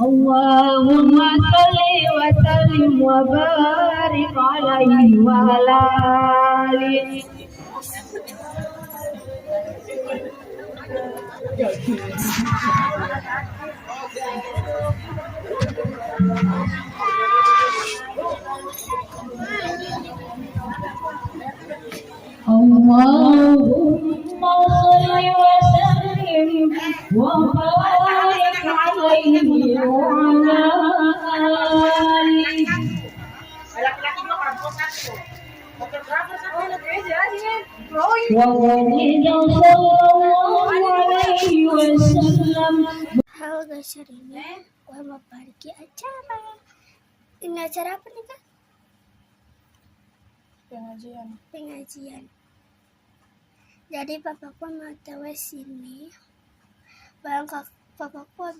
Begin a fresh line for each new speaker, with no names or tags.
Allahumma salli wa sallim wa barik alaihi wa ala alihi. Allahumma salli wa sallim wa barik alaihi wa ala alihi.
Halo guys, hari ini gue mau pergi acara. Ini acara apa nih kak? Pengajian. Jadi papaku mau tahu sini. Papaku